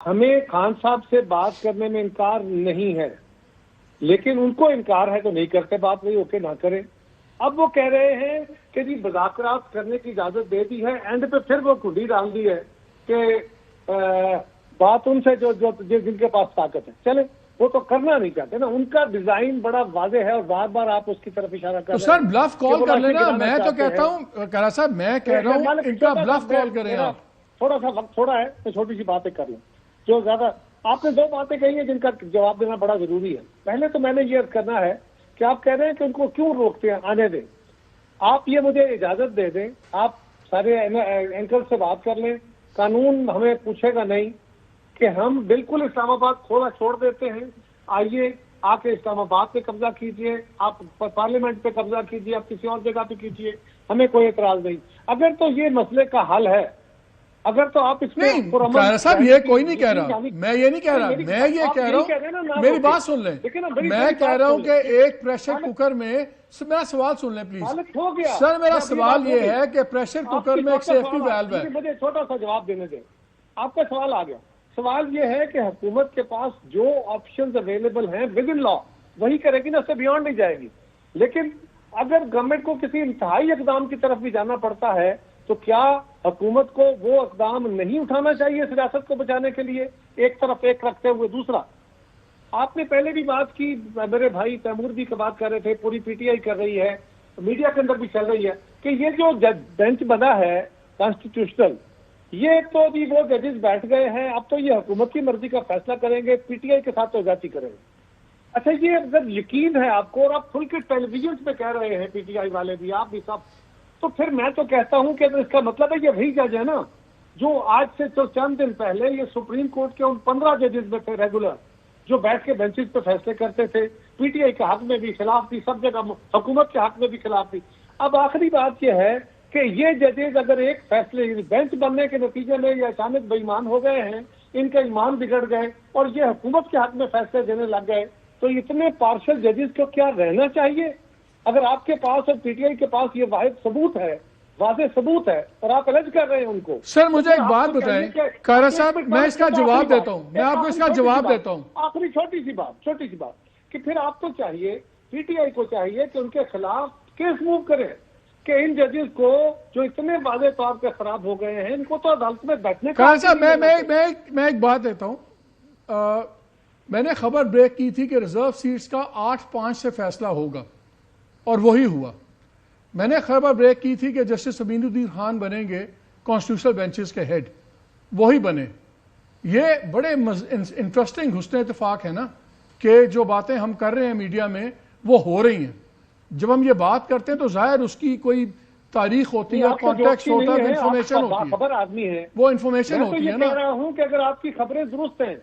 ہمیں خان صاحب سے بات کرنے میں انکار نہیں ہے، لیکن ان کو انکار ہے تو نہیں کرتے بات، وہی اوکے نہ کریں۔ اب وہ کہہ رہے ہیں کہ جی مذاکرات کرنے کی اجازت دے دی ہے، اینڈ پہ پھر وہ کھڈی ڈال دی ہے کہ بات ان سے جو جن کے پاس طاقت ہے، چلے وہ تو کرنا نہیں چاہتے نا، ان کا ڈیزائن بڑا واضح ہے اور بار بار آپ اس کی طرف اشارہ کر رہے ہیں۔ تو سر بلف کال کر لینا، میں تو کہتا ہوں کرا صاحب، میں کہہ رہا ہوں ان کا بلف کال کریں آپ۔ تھوڑا سا وقت تھوڑا ہے تو چھوٹی سی باتیں کر لیں، جو زیادہ آپ نے دو باتیں کہی ہیں جن کا جواب دینا بڑا ضروری ہے۔ پہلے تو میں نے یہ کرنا ہے کہ آپ کہہ رہے ہیں کہ ان کو کیوں روکتے ہیں، آنے دیں۔ آپ یہ مجھے اجازت دے دیں، آپ سارے اینکر سے بات کر لیں، قانون ہمیں پوچھے گا نہیں کہ ہم بالکل اسلام آباد کھولا چھوڑ دیتے ہیں، آئیے آ کے اسلام آباد پہ قبضہ کیجئے، آپ پارلیمنٹ پہ قبضہ کیجئے، آپ کسی اور جگہ پہ کیجئے، ہمیں کوئی اعتراض نہیں۔ اگر تو یہ مسئلے کا حل ہے، اگر تو آپ اس میں نہیں صاحب یہ کوئی نہیں کہہ رہا، میں یہ نہیں کہہ رہا، میں یہ کہہ رہا ہوں، میری بات سن لیں، میں کہہ رہا ہوں کہ ایک پریشر کوکر میں، میرا سوال سن لیں پلیز سر، میرا سوال یہ ہے کہ پریشر کوکر میں ایک سیفٹی ویلو ہے۔ مجھے چھوٹا سا جواب دینے دیں، آپ کا سوال آ گیا۔ سوال یہ ہے کہ حکومت کے پاس جو آپشنز اویلیبل ہیں ود ان لا وہی کرے گی نا، اس سے بیونڈ نہیں جائے گی۔ لیکن اگر گورنمنٹ کو کسی انتہائی اقدام کی طرف بھی جانا پڑتا ہے تو کیا حکومت کو وہ اقدام نہیں اٹھانا چاہیے اس ریاست کو بچانے کے لیے؟ ایک طرف ایک رکھتے ہوئے دوسرا، آپ نے پہلے بھی بات کی، میرے بھائی تیمور بھی بات کر رہے تھے، پوری پی ٹی آئی کر رہی ہے، میڈیا کے اندر بھی چل رہی ہے کہ یہ جو بینچ بنا ہے کانسٹیٹیوشنل، یہ ایک تو ابھی وہ ججز بیٹھ گئے ہیں، اب تو یہ حکومت کی مرضی کا فیصلہ کریں گے، پی ٹی آئی کے ساتھ تو زیادتی کریں گے۔ اچھا یہ اگر یقین ہے آپ کو اور آپ کھل کے ٹیلی ویژن پہ کہہ رہے ہیں، پی ٹی آئی والے بھی، آپ بھی سب، تو پھر میں تو کہتا ہوں کہ اس کا مطلب ہے یہ وہی جج ہے نا جو آج سے چند دن پہلے یہ سپریم کورٹ کے ان 15 ججز میں تھے ریگولر، جو بیٹھ کے بینچز پہ فیصلے کرتے تھے، پی ٹی آئی کے حق میں بھی خلاف تھی، سب جگہ حکومت کے حق میں بھی خلاف تھی۔ اب آخری بات یہ ہے کہ یہ ججز اگر ایک فیصلے بینچ بننے کے نتیجے میں یہ اچانک بے ایمان ہو گئے ہیں، ان کا ایمان بگڑ گئے اور یہ حکومت کے حق میں فیصلے دینے لگ گئے، تو اتنے پارشل ججز کو کیا رہنا چاہیے؟ اگر آپ کے پاس اور پی ٹی آئی کے پاس یہ واحد ثبوت ہے، واضح ثبوت ہے، اور آپ الج کر رہے ہیں ان کو۔ سر مجھے ایک بات بتائیں کارا صاحب، میں اس کا جواب دیتا ہوں، میں آپ کو اس کا جواب دیتا ہوں۔ آخری چھوٹی سی بات کہ پھر آپ کو چاہیے، پی ٹی آئی کو چاہیے کہ ان کے خلاف کیس موو کرے کہ ان ججز کو جو اتنے واضح طور پہ خراب ہو گئے ہیں، ان کو تو عدالت میں بیٹھنے کا۔ کارا صاحب میں ایک بات دیتا ہوں، میں نے خبر بریک کی تھی کہ ریزرو سیٹس کا 8-5 سے فیصلہ ہوگا اور وہی ہوا۔ میں نے خبر بریک کی تھی کہ جسٹس امین الدین خان بنیں گے کانسٹیٹیوشنل بینچز کے ہیڈ، وہی بنے۔ یہ بڑے انٹرسٹنگ حسن اتفاق ہے نا کہ جو باتیں ہم کر رہے ہیں میڈیا میں وہ ہو رہی ہیں۔ جب ہم یہ بات کرتے ہیں تو ظاہر اس کی کوئی تاریخ ہوتی ہے، کانٹیکسٹ ہوتا ہے، انفارمیشن ہوتی ہے، خبر آدمی ہے، وہ انفارمیشن ہوتی ہے نا۔ میں تو یہ کہہ رہا ہوں کہ اگر آپ کی خبریں درست ہیں،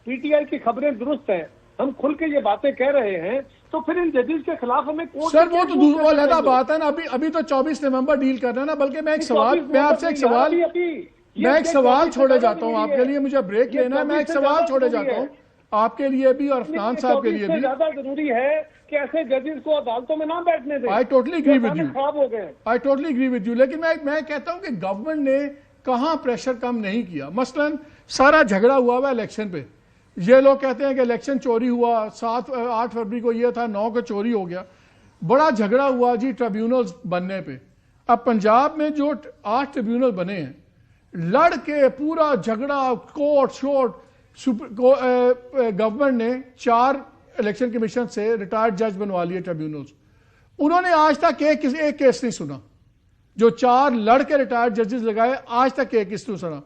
پی ٹی آئی کی خبریں درست ہیں، ہم کھل کے یہ باتیں کہہ رہے ہیں، تو پھر ان ججز کے خلاف ہمیں کورٹ سر وہ تو علیحدہ بات ہے نا، ابھی تو 24 نومبر ڈیل کرنا ہے نا۔ بلکہ میں آپ سے ایک سوال چھوڑے جاتا ہوں، آپ کے لیے مجھے بریک لینا ہے، میں ایک سوال چھوڑے جاتا ہوں آپ کے لیے بھی اور افنان صاحب کے لیے بھی۔ زیادہ ضروری ہے کہ ایسے ججز کو عدالتوں میں نہ بیٹھنے دیں۔ I totally agree with you. خراب ہو گئے۔ I totally agree with you. لیکن میں کہتا ہوں کہ گورنمنٹ نے کہاں پریشر کم نہیں کیا۔ مثلا سارا جھگڑا ہوا ہوا الیکشن پہ، یہ لوگ کہتے ہیں کہ الیکشن چوری ہوا، 8 فروری کو یہ تھا، 9 کو چوری ہو گیا، بڑا جھگڑا ہوا جی ٹریبیونلز بننے پہ۔ اب پنجاب میں جو 8 ٹریبیونل بنے ہیں، لڑ کے پورا جھگڑا، کورٹ شورٹ، گورنمنٹ نے 4 الیکشن کمیشن سے ریٹائرڈ جج بنوا لیے ٹریبیونلز۔ انہوں نے آج تک ایک کیس نہیں سنا، جو 4 لڑ کے ریٹائرڈ ججز لگائے، آج تک ایک کیس نہیں سنا۔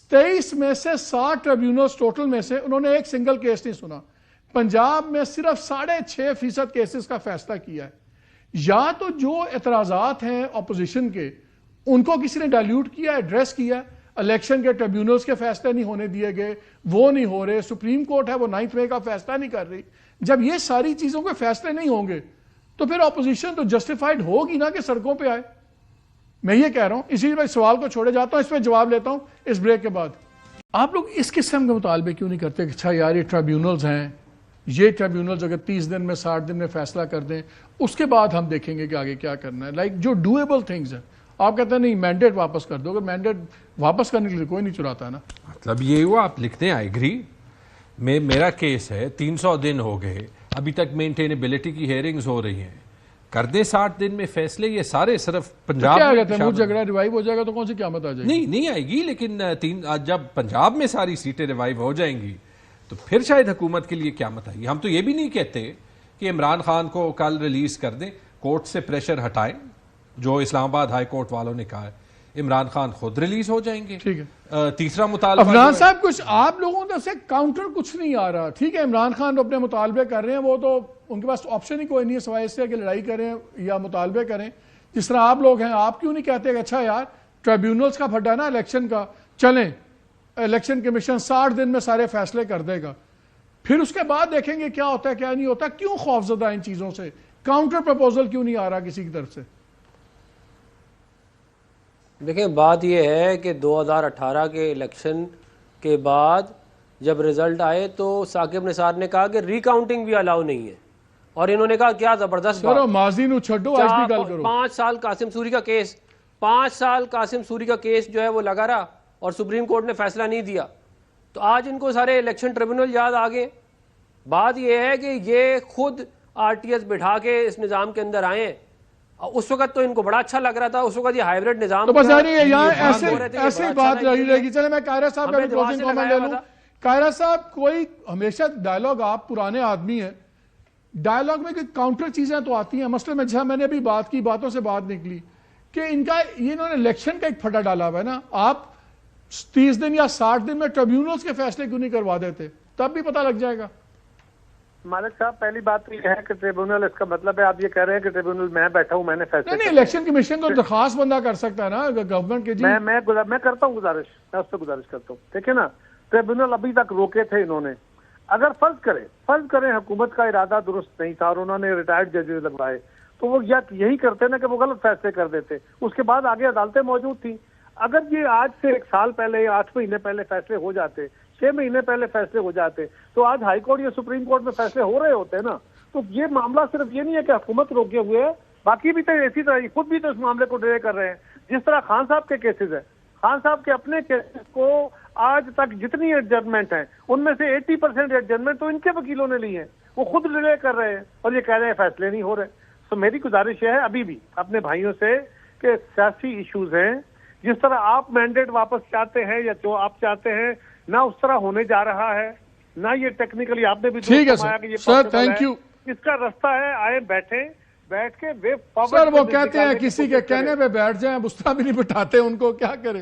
23 میں سے 60 ٹریبیونلز ٹوٹل میں سے انہوں نے ایک سنگل کیس نہیں سنا۔ پنجاب میں صرف 6.5% کیسز کا فیصلہ کیا ہے۔ یا تو جو اعتراضات ہیں اپوزیشن کے، ان کو کسی نے ڈائلیوٹ کیا، ایڈریس کیا، الیکشن کے ٹریبیونلز کے فیصلے نہیں ہونے دیے گئے، وہ نہیں ہو رہے، سپریم کورٹ ہے وہ 9 مئی کا فیصلہ نہیں کر رہی۔ جب یہ ساری چیزوں کے فیصلے نہیں ہوں گے تو پھر اپوزیشن تو جسٹیفائڈ ہوگی نا کہ سڑکوں پہ آئے۔ میں یہ کہہ رہا ہوں، اسی لیے سوال کو چھوڑے جاتا ہوں، اس پہ جواب لیتا ہوں اس بریک کے بعد۔ آپ لوگ اس قسم کے مطالبے کیوں نہیں کرتے کہ اچھا یار یہ ٹریبیونلز ہیں، یہ ٹریبیونلز اگر 30 دن میں 60 دن میں فیصلہ کر دیں، اس کے بعد ہم دیکھیں گے کہ آگے کیا کرنا ہے، جو ڈویبل تھنگز ہیں۔ آپ کہتے ہیں نہیں مینڈیٹ واپس کر دو. اگر مینڈیٹ واپس کرنے کے لیے کوئی نہیں چراتا ہے نا. مطلب یہ ہوا آپ لکھتے ہیں آئی اگری. میرا کیس ہے 300 دن ہو گئے ابھی تک مینٹینیبلٹی کی ہیئرنگز ہو رہی ہیں, کر دیں 60 دن میں فیصلے. یہ سارے صرف پنجاب کیا میں کہتے ہیں وہ جھگڑا ریوائیو ہو جائے گا تو کون سی قیامت آ جائے گی؟ نہیں آئے گی, لیکن جب پنجاب میں ساری سیٹیں ریوائیو ہو جائیں گی تو پھر شاید حکومت کے لیے قیامت آئے گی. ہم تو یہ بھی نہیں کہتے کہ عمران خان کو کل ریلیز کر دیں, کورٹ سے پریشر ہٹائیں, جو اسلام آباد ہائی کورٹ والوں نے کہا ہے. عمران خان خود ریلیز ہو جائیں گے. ٹھیک ہے. تیسرا مطالبہ افغان صاحب کچھ آپ لوگوں طرف سے کاؤنٹر کچھ نہیں آ رہا. ٹھیک ہے عمران خان تو اپنے مطالبے کر رہے ہیں, وہ تو ان کے پاس آپشن ہی کوئی نہیں ہے سوائے اس سے کہ لڑائی کریں یا مطالبے کریں جس طرح آپ لوگ ہیں. آپ کیوں نہیں کہتے کہ اچھا یار ٹریبیونلز کا پھڈا نا الیکشن کا, چلیں الیکشن کمیشن 60 دن میں سارے فیصلے کر دے گا, پھر اس کے بعد دیکھیں گے کیا ہوتا ہے کیا نہیں ہوتا. کیوں خوفزدہ ان چیزوں سے؟ کاؤنٹر پرپوزل کیوں نہیں آ رہا کسی کی طرف سے؟ دیکھیں بات یہ ہے کہ 2018 کے الیکشن کے بعد جب رزلٹ آئے تو ثاقب نثار نے کہا کہ ری کاؤنٹنگ بھی الاؤ نہیں ہے, اور انہوں نے کہا کیا زبردست سر ماضی نو چھڈو آج بھی گل کرو. 5 سال قاسم سوری کا کیس 5 سال قاسم سوری کا کیس جو ہے وہ لگا رہا اور سپریم کورٹ نے فیصلہ نہیں دیا, تو آج ان کو سارے الیکشن ٹریبونل یاد آ گئے. بات یہ ہے کہ یہ خود آر ٹی ایس بٹھا کے اس نظام کے اندر آئے ہیں. اس وقت تو ان کو بڑا اچھا لگ رہا تھا, اس وقت یہ ہائیبریڈ نظام تو بس یعنی یہاں ایسے بات رہے گی. چلے میں قاہرہ صاحب کا بھی کلوزنگ کامنٹ لے لوں. قاہرہ صاحب کوئی ہمیشہ ڈائلاگ, آپ پرانے آدمی ہیں, ڈائلاگ میں کوئی کاؤنٹر چیزیں تو آتی ہیں. مثلا جہاں میں نے ابھی بات کی, باتوں سے بات نکلی کہ ان کا انہوں نے الیکشن کا ایک پھٹا ڈالا ہوا ہے نا. آپ 30 دن یا 60 دن میں ٹریبیونلز کے فیصلے کیوں نہیں کروا دیتے؟ تب بھی پتہ لگ جائے گا. مالک صاحب پہلی بات تو یہ ہے کہ ٹریبونل, اس کا مطلب ہے آپ یہ کہہ رہے ہیں کہ ٹریبونل میں بیٹھا ہوں, میں نے فیصلے نہیں الیکشن کمیشن کو درخواست بندہ کر سکتا ہے نا گورنمنٹ کے. جی میں کرتا ہوں گزارش, میں اس سے گزارش کرتا ہوں. دیکھیں نا ٹریبونل ابھی تک روکے تھے انہوں نے. اگر فرض کریں حکومت کا ارادہ درست نہیں تھا اور انہوں نے ریٹائرڈ ججز لگوائے تو وہ یہی کرتے نا کہ وہ غلط فیصلے کر دیتے, اس کے بعد آگے عدالتیں موجود تھیں. اگر یہ آج سے 1 سال پہلے یا 8 مہینے پہلے فیصلے ہو جاتے, 6 مہینے پہلے فیصلے ہو جاتے, تو آج ہائی کورٹ یا سپریم کورٹ میں فیصلے ہو رہے ہوتے نا. تو یہ معاملہ صرف یہ نہیں ہے کہ حکومت روکے ہوئے ہے, باقی بھی تو اسی طرح خود بھی تو اس معاملے کو ڈیلے کر رہے ہیں. جس طرح خان صاحب کے کیسز ہیں, خان صاحب کے اپنے کیسز کو آج تک جتنی ایڈجسٹمنٹ ہیں ان میں سے 80% ایڈجسٹمنٹ تو ان کے وکیلوں نے لی ہیں, وہ خود ڈیلے کر رہے ہیں اور یہ کہہ رہے ہیں فیصلے نہیں ہو رہے. تو میری گزارش یہ ہے ابھی بھی اپنے بھائیوں سے کہ سیاسی ایشوز ہیں, جس طرح آپ مینڈیٹ واپس چاہتے ہیں یا جو آپ چاہتے ہیں نہ اس طرح ہونے جا رہا ہے, نہ یہ ٹیکنیکلی آپ نے بھی فرمایا کہ یہ سر تھینک یو. اس کا رستہ ہے آئے بیٹھ کے وے فارورڈ. سر وہ کہتے ہیں کسی کے کہنے پہ بیٹھ جائیں, اب اس طرح بھی نہیں بٹھاتے ان کو, کیا کریں.